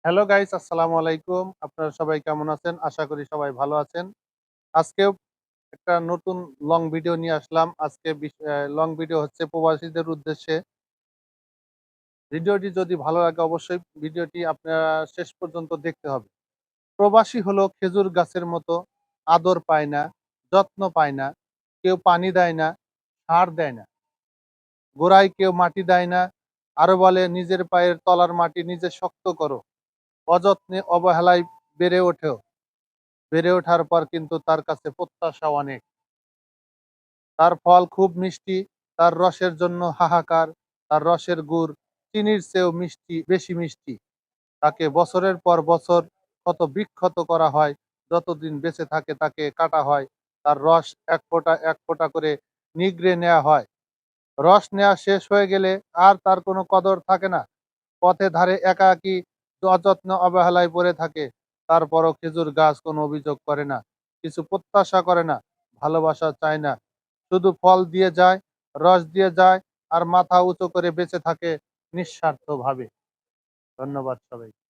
Hello guys, আসসালামু আলাইকুম। আপনারা সবাই কেমন আছেন? আশা করি সবাই ভালো আছেন। আজকেও একটা নতুন লং ভিডিও নিয়ে আসলাম। আজকে লং ভিডিও হচ্ছে প্রবাসীদের উদ্দেশ্যে। ভিডিওটি যদি ভালো লাগে অবশ্যই ভিডিওটি আপনারা শেষ পর্যন্ত দেখতে হবে। প্রবাসী হলো খেজুর গাছের মতো, আদর পায় না, যত্ন পায় না, কেউ পানি দেয় না, সার দেয় না। গোড়ায় কেউ মাটি দেয় না। আরো বলে নিজের পায়ের তলার মাটি নিজে শক্ত করো। অযত্নে অবহেলায় বেড়ে ওঠেও। বেড়ে ওঠার পর কিন্তু তার কাছে প্রত্যাশা অনেক। তার ফল খুব মিষ্টি, তার রসের জন্য হাহাকার, তার রসের গুড় চিনির চেয়েও বেশি মিষ্টি। তাকে বছরের পর বছর কত বিক্ষত করা হয়, যতদিন বেঁচে থাকে তাকে কাটা হয়। তার রস এক ফোঁটা করে নিগড়ে নেয়া হয়। রস নেয়া শেষ হয়ে গেলে আর তার কোনো কদর থাকে না। পথে ধারে একাকী অযত্ন অবহেলায় পড়ে থাকে। তারপরও খেজুর গাছ কোনো অভিযোগ করে না, কিছু প্রত্যাশা করে না, ভালোবাসা চায় না। শুধু ফল দিয়ে যায়, রস দিয়ে যায় আর মাথা উঁচু করে বেঁচে থাকে নিঃস্বার্থভাবে। ধন্যবাদ সবাইকে।